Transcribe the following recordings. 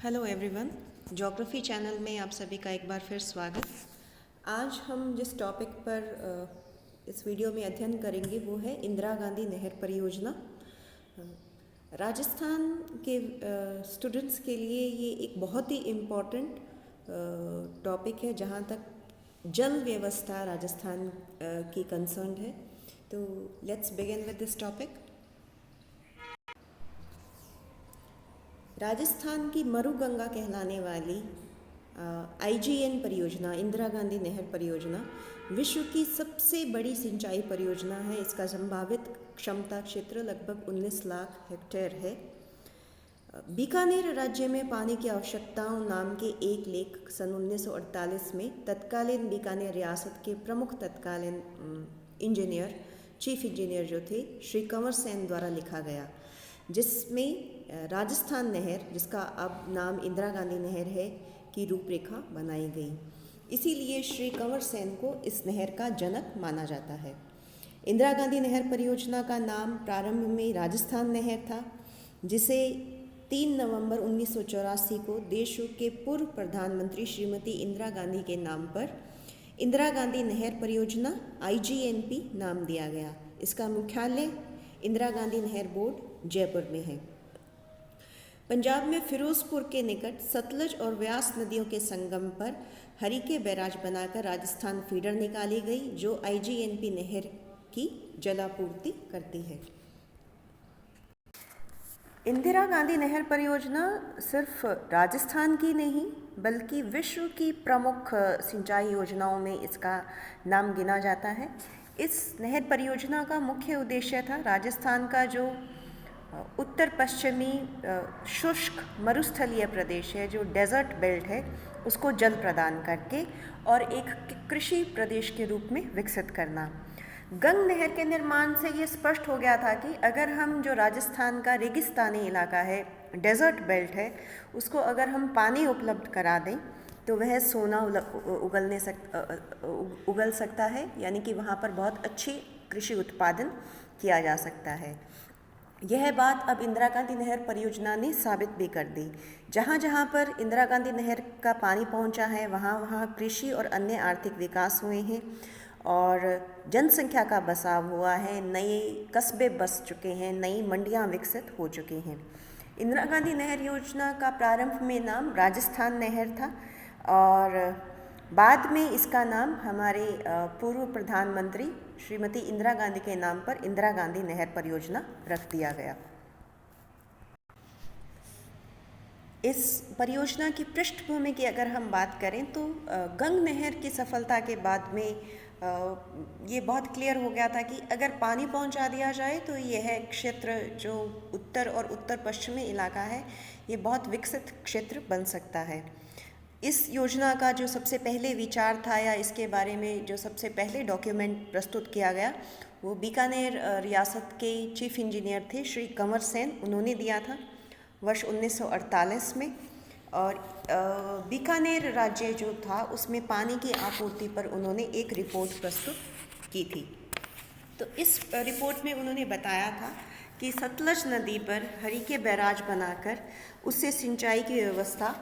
Hello everyone, geography channel में आप सभी का एक बार फिर स्वागत। आज हम जिस टॉपिक पर इस वीडियो में अध्ययन करेंगे वो है इंदिरा गांधी नहर परियोजना। राजस्थान के स्टूडेंट्स के लिए ये एक बहुत ही इम्पॉर्टेंट टॉपिक है जहाँ तक जल व्यवस्था राजस्थान की कंसर्न है। तो let's begin with this topic. Rajasthan की मरुगंगा कहलाने वाली IGN परियोजना, इंदिरा गांधी नहर परियोजना, विश्व की सबसे बड़ी सिंचाई परियोजना है। इसका संभावित क्षमता क्षेत्र लगभग 19 लाख हेक्टेयर है। बीकानेर राज्य में पानी की आवश्यकताओं नाम के एक लेख सन 1948 में तत्कालीन बीकानेर रियासत के प्रमुख तत्कालीन इंजीनियर, चीफ इंजीनियर जो थे, श्री कंवर सेन द्वारा लिखा गया, जिसमें राजस्थान नहर, जिसका अब नाम इंदिरा गांधी नहर है, की रूपरेखा बनाई गई। इसीलिए श्री कंवर सेन को इस नहर का जनक माना जाता है। इंदिरा गांधी नहर परियोजना का नाम प्रारंभ में राजस्थान नहर था, जिसे 3 नवंबर 1984 को देश के पूर्व प्रधानमंत्री श्रीमती इंदिरा गांधी के नाम पर इंदिरा गांधी नहर परियोजना IGNP नाम दिया गया। इसका मुख्यालय इंदिरा गांधी नहर बोर्ड जयपुर में है। पंजाब में फिरोजपुर के निकट सतलज और व्यास नदियों के संगम पर हरिके बैराज बनाकर राजस्थान फीडर निकाली गई, जो IGNP नहर की जलापूर्ति करती है। इंदिरा गांधी नहर परियोजना सिर्फ राजस्थान की नहीं बल्कि विश्व की प्रमुख सिंचाई योजनाओं में इसका नाम गिना जाता है। इस नहर परियोजना का मुख्य उद्देश्य था राजस्थान का जो उत्तर पश्चिमी शुष्क मरुस्थलीय प्रदेश है, जो डेजर्ट बेल्ट है, उसको जल प्रदान करके और एक कृषि प्रदेश के रूप में विकसित करना। गंग नहर के निर्माण से ये स्पष्ट हो गया था कि अगर हम जो राजस्थान का रेगिस्तानी इलाका है, डेजर्ट बेल्ट है, उसको अगर हम पानी उपलब्ध करा दें तो वह सोना उगल सकता है, यानी कि वहाँ पर बहुत अच्छी कृषि उत्पादन किया जा सकता है। यह बात अब इंदिरा गांधी नहर परियोजना ने साबित भी कर दी। जहाँ जहाँ पर इंदिरा गांधी नहर का पानी पहुँचा है, वहाँ वहाँ कृषि और अन्य आर्थिक विकास हुए हैं और जनसंख्या का बसाव हुआ है, नए कस्बे बस चुके हैं, नई मंडियाँ विकसित हो चुकी हैं। इंदिरा गांधी नहर योजना का प्रारंभ में नाम राजस्थान नहर था और बाद में इसका नाम हमारे पूर्व प्रधानमंत्री श्रीमती इंदिरा गांधी के नाम पर इंदिरा गांधी नहर परियोजना रख दिया गया। इस परियोजना की पृष्ठभूमि की अगर हम बात करें तो गंग नहर की सफलता के बाद में ये बहुत क्लियर हो गया था कि अगर पानी पहुंचा दिया जाए तो यह क्षेत्र जो उत्तर और उत्तर पश्चिमी इलाका है, ये बहुत विकसित क्षेत्र बन सकता है। इस योजना का जो सबसे पहले विचार था या इसके बारे में जो सबसे पहले डॉक्यूमेंट प्रस्तुत किया गया, वो बीकानेर रियासत के चीफ इंजीनियर थे श्री कंवर सेन, उन्होंने दिया था वर्ष 1948 में। और बीकानेर राज्य जो था उसमें पानी की आपूर्ति पर उन्होंने एक रिपोर्ट प्रस्तुत की थी। तो इस रिपोर्ट में उन्होंने बताया था कि सतलज नदी पर हरिके बैराज बनाकर उससे सिंचाई की व्यवस्था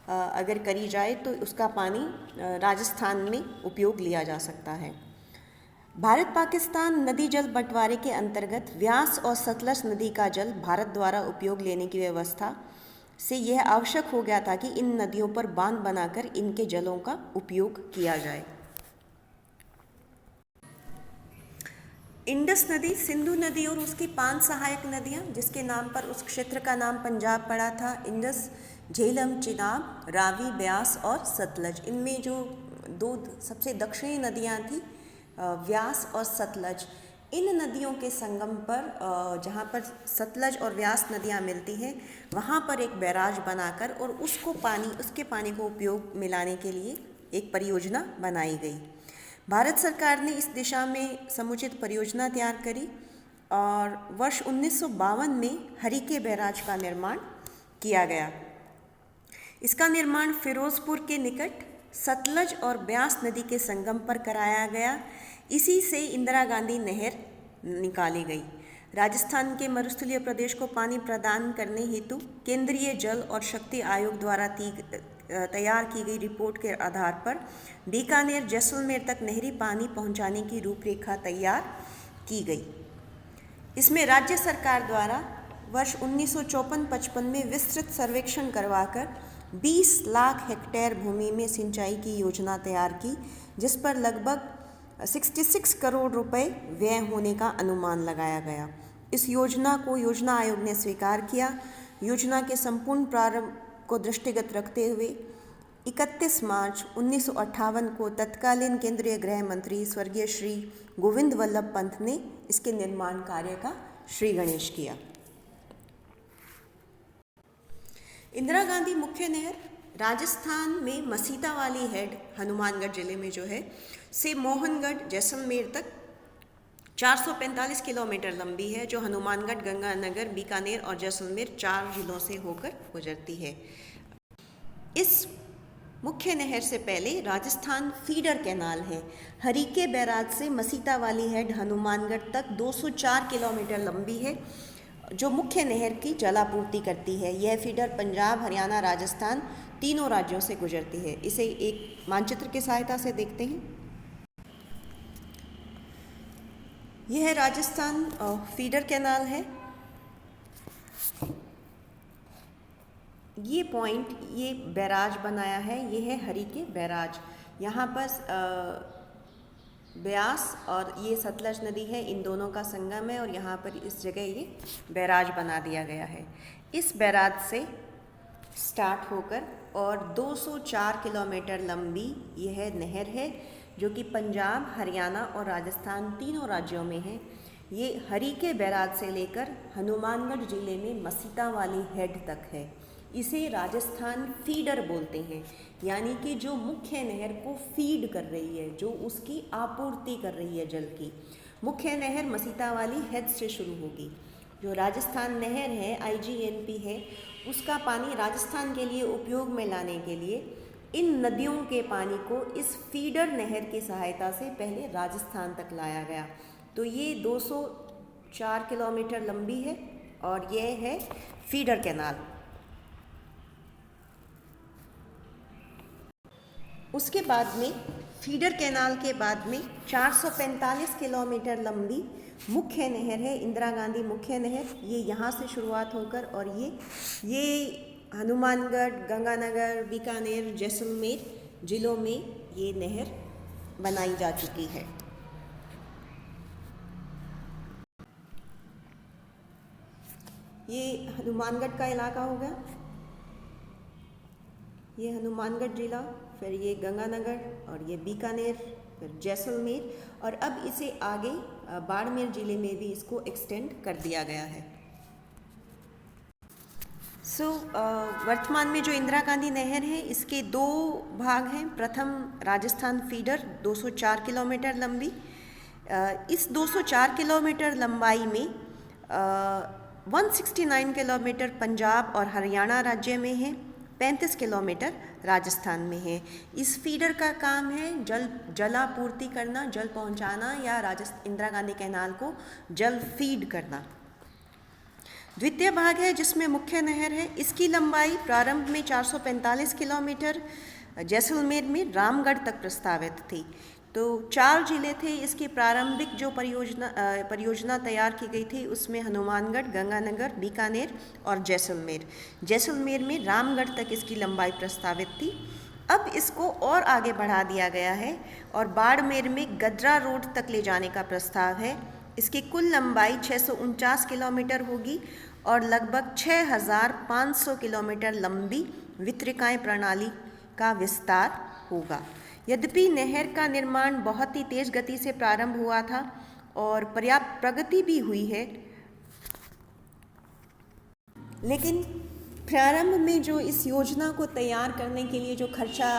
अगर करी जाए तो उसका पानी राजस्थान में उपयोग लिया जा सकता है। भारत पाकिस्तान नदी जल बंटवारे के अंतर्गत व्यास और सतलज नदी का जल भारत द्वारा उपयोग लेने की व्यवस्था से यह आवश्यक हो गया था कि इन नदियों पर बांध बनाकर इनके जलों का उपयोग किया जाए। इंडस नदी, सिंधु नदी और उसकी 5 सहायक नदियाँ, जिसके नाम पर उस क्षेत्र का नाम पंजाब पड़ा था, इंडस, झेलम, चिनाब, रावी, ब्यास और सतलज। इनमें जो 2 सबसे दक्षिणी नदियाँ थी, व्यास और सतलज, इन नदियों के संगम पर जहाँ पर सतलज और व्यास नदियाँ मिलती हैं, वहाँ पर एक बैराज बनाकर और उसके पानी को उपयोग में लाने के लिए एक परियोजना बनाई गई। भारत सरकार ने इस दिशा में समुचित परियोजना तैयार करी और वर्ष 1952 में हरिके बैराज का निर्माण किया गया। इसका निर्माण फिरोजपुर के निकट सतलज और ब्यास नदी के संगम पर कराया गया। इसी से इंदिरा गांधी नहर निकाली गई। राजस्थान के मरुस्थलीय प्रदेश को पानी प्रदान करने हेतु केंद्रीय जल और शक्ति आयोग द्वारा तैयार की गई रिपोर्ट के आधार पर बीकानेर जैसलमेर तक नहरी पानी पहुंचाने की रूपरेखा तैयार की गई। इसमें राज्य सरकार द्वारा वर्ष 1954-55 में विस्तृत सर्वेक्षण करवाकर 20 लाख हेक्टेयर भूमि में सिंचाई की योजना तैयार की, जिस पर लगभग 66 करोड़ रुपए व्यय होने का अनुमान लगाया गया। इस योजना को योजना आयोग ने स्वीकार किया। योजना के संपूर्ण प्रारंभ को दृष्टिगत रखते हुए 31 मार्च 1958 को तत्कालीन केंद्रीय गृह मंत्री स्वर्गीय श्री गोविंद वल्लभ पंत ने इसके निर्माण कार्य का श्री गणेश किया। इंदिरा गांधी मुख्य नहर राजस्थान में मसीता वाली हेड हनुमानगढ़ जिले में जो है से मोहनगढ़ जैसलमेर तक 445 किलोमीटर लंबी है, जो हनुमानगढ़, गंगानगर, बीकानेर और जैसलमेर 4 जिलों से होकर गुजरती है। इस मुख्य नहर से पहले राजस्थान फीडर कैनाल है। हरीके बैराज से मसीता वाली हेड हनुमानगढ़ तक 204 किलोमीटर लंबी है, जो मुख्य नहर की जलापूर्ति करती है। यह फीडर पंजाब, हरियाणा, राजस्थान तीनों राज्यों से गुजरती है। इसे एक मानचित्र की सहायता से देखते हैं। यह राजस्थान फीडर कैनाल है। ये पॉइंट, ये बैराज बनाया है, ये है हरीके बैराज। यहाँ पर ब्यास और ये सतलज नदी है, इन दोनों का संगम है और यहाँ पर इस जगह ये बैराज बना दिया गया है। इस बैराज से स्टार्ट होकर और 204 किलोमीटर लंबी यह नहर है, जो कि पंजाब, हरियाणा और राजस्थान तीनों राज्यों में है। ये हरीके बैराज से लेकर हनुमानगढ़ जिले में मसीता वाली हेड तक है। इसे राजस्थान फीडर बोलते हैं, यानी कि जो मुख्य नहर को फीड कर रही है, जो उसकी आपूर्ति कर रही है जल की। मुख्य नहर मसीता वाली हेड से शुरू होगी। जो राजस्थान नहर है, IGNP है, उसका पानी राजस्थान के लिए उपयोग में लाने के लिए इन नदियों के पानी को इस फीडर नहर की सहायता से पहले राजस्थान तक लाया गया। तो ये 204 किलोमीटर लंबी है और यह है फीडर कैनाल। उसके बाद में फीडर कैनाल के बाद में 445 किलोमीटर लंबी मुख्य नहर है, इंदिरा गांधी मुख्य नहर। ये यहाँ से शुरुआत होकर और ये हनुमानगढ़, गंगानगर, बीकानेर, जैसलमेर जिलों में ये नहर बनाई जा चुकी है। ये हनुमानगढ़ का इलाका हो गया, ये हनुमानगढ़ जिला, फिर ये गंगानगर और ये बीकानेर, फिर जैसलमेर और अब इसे आगे बाड़मेर जिले में भी इसको एक्सटेंड कर दिया गया है। वर्तमान में जो इंदिरा गांधी नहर है, इसके 2 भाग हैं। प्रथम राजस्थान फीडर 204 किलोमीटर लंबी। इस 204 किलोमीटर लंबाई में 169 किलोमीटर पंजाब और हरियाणा राज्य में है, 35 किलोमीटर राजस्थान में है। इस फीडर का काम है जलापूर्ति करना, जल पहुंचाना या इंदिरा गांधी कैनाल को जल फीड करना। द्वितीय भाग है जिसमें मुख्य नहर है। इसकी लंबाई प्रारंभ में 445 किलोमीटर जैसलमेर में रामगढ़ तक प्रस्तावित थी। तो 4 जिले थे। इसकी प्रारंभिक जो परियोजना तैयार की गई थी उसमें हनुमानगढ़, गंगानगर, बीकानेर और जैसलमेर में रामगढ़ तक इसकी लंबाई प्रस्तावित थी। अब इसको और आगे बढ़ा दिया गया है और बाड़मेर में गद्रा रोड तक ले जाने का प्रस्ताव है। इसकी कुल लंबाई 649 किलोमीटर होगी और लगभग 6500 किलोमीटर लंबी वितरिकाएं प्रणाली का विस्तार होगा। यद्यपि नहर का निर्माण बहुत ही तेज गति से प्रारंभ हुआ था और पर्याप्त प्रगति भी हुई है, लेकिन प्रारंभ में जो इस योजना को तैयार करने के लिए जो खर्चा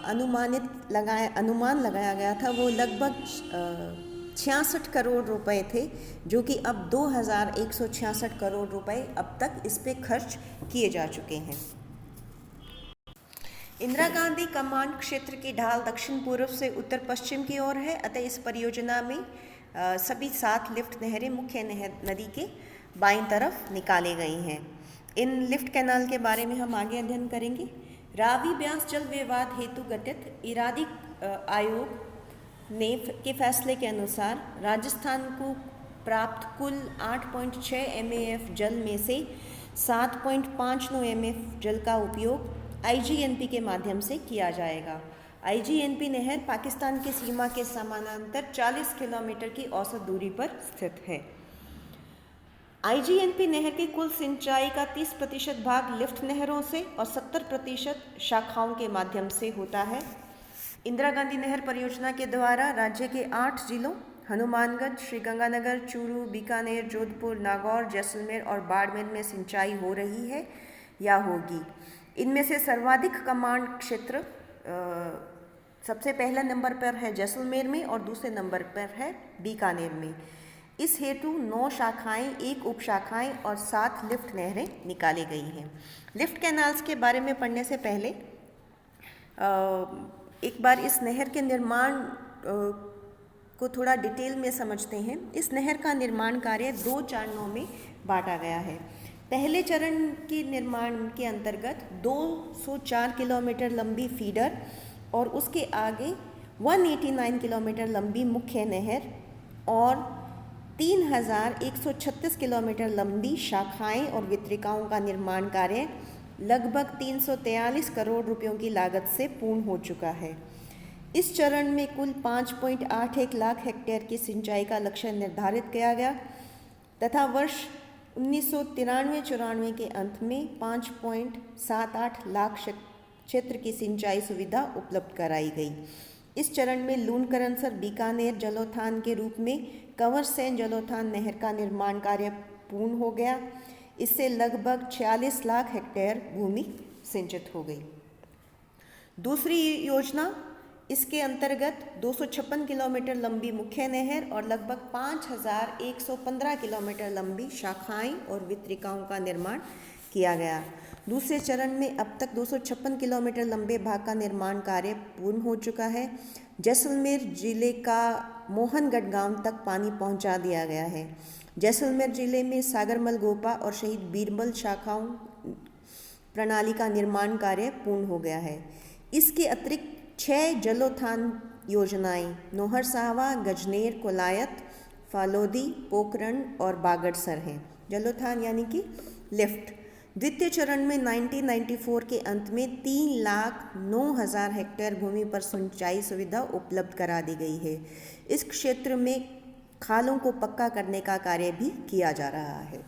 अनुमान लगाया गया था वो लगभग 66 करोड़ रुपए थे, जो कि अब 2166 करोड़ रुपए अब तक इस पे खर्च किए जा चुके हैं। इंदिरा गांधी कमांड क्षेत्र की ढाल दक्षिण पूर्व से उत्तर पश्चिम की ओर है, अतः इस परियोजना में सभी 7 लिफ्ट नहरें मुख्य नदी के बाईं तरफ निकाले गई हैं। इन लिफ्ट कैनाल के बारे में हम आगे अध्ययन करेंगे। रावी ब्यास जल विवाद हेतु गठित इरादी आयोग ने के फैसले के अनुसार राजस्थान को प्राप्त कुल 8.6 MAF जल में से 7.59 MAF जल का उपयोग IGNP के माध्यम से किया जाएगा। IGNP नहर पाकिस्तान की सीमा के समानांतर 40 किलोमीटर की औसत दूरी पर स्थित है। IGNP नहर की कुल सिंचाई का 30% भाग लिफ्ट नहरों से और 70% शाखाओं के माध्यम से होता है। इंदिरा गांधी नहर परियोजना के द्वारा राज्य के 8 जिलों हनुमानगढ़, श्रीगंगानगर, चूरू, बीकानेर, जोधपुर, नागौर, जैसलमेर और बाड़मेर में सिंचाई हो रही है या होगी। इनमें से सर्वाधिक कमांड क्षेत्र सबसे पहले नंबर पर है जैसलमेर में और दूसरे नंबर पर है बीकानेर में। इस हेतु 9 शाखाएं, 1 उप शाखाएं और 7 लिफ्ट नहरें निकाली गई हैं। लिफ्ट कैनाल्स के बारे में पढ़ने से पहले एक बार इस नहर के निर्माण को थोड़ा डिटेल में समझते हैं। इस नहर का निर्माण कार्य 2 चरणों में बांटा गया है। पहले चरण के निर्माण के अंतर्गत 204 किलोमीटर लंबी फीडर और उसके आगे 189 किलोमीटर लंबी मुख्य नहर और 3136 किलोमीटर लंबी शाखाएं और वितरिकाओं का निर्माण कार्य लगभग 343 करोड़ रुपयों की लागत से पूर्ण हो चुका है। इस चरण में कुल 5.81 लाख हेक्टेयर की सिंचाई का लक्ष्य निर्धारित किया गया तथा वर्ष 1993-94 के अंत में 5.78 लाख क्षेत्र की सिंचाई सुविधा उपलब्ध कराई गई। इस चरण में लूणकरणसर बीकानेर जलोत्थान के रूप में कंवरसेन जलोत्थान नहर का निर्माण कार्य पूर्ण हो गया। इससे लगभग 46 लाख हेक्टेयर भूमि सिंचित हो गई। दूसरी योजना इसके अंतर्गत 256 किलोमीटर लंबी मुख्य नहर और लगभग 5115 किलोमीटर लंबी शाखाएं और वितरिकाओं का निर्माण किया गया। दूसरे चरण में अब तक 256 किलोमीटर लंबे भाग का निर्माण कार्य पूर्ण हो चुका है। जैसलमेर जिले का मोहनगढ़ गांव तक पानी पहुंचा दिया गया है। जैसलमेर जिले में सागरमल गोपा और शहीद बीरबल शाखाओं प्रणाली का निर्माण कार्य पूर्ण हो गया है। इसके अतिरिक्त 6 जलोत्थान योजनाएं नोहर साहवा, गजनेर, कोलायत, फालोदी, पोखरण और बागड़सर हैं। जलोत्थान यानी कि लिफ्ट। द्वितीय चरण में 1994 के अंत में 3,09,000 हेक्टेयर भूमि पर सिंचाई सुविधा उपलब्ध करा दी गई है। इस क्षेत्र में खालों को पक्का करने का कार्य भी किया जा रहा है।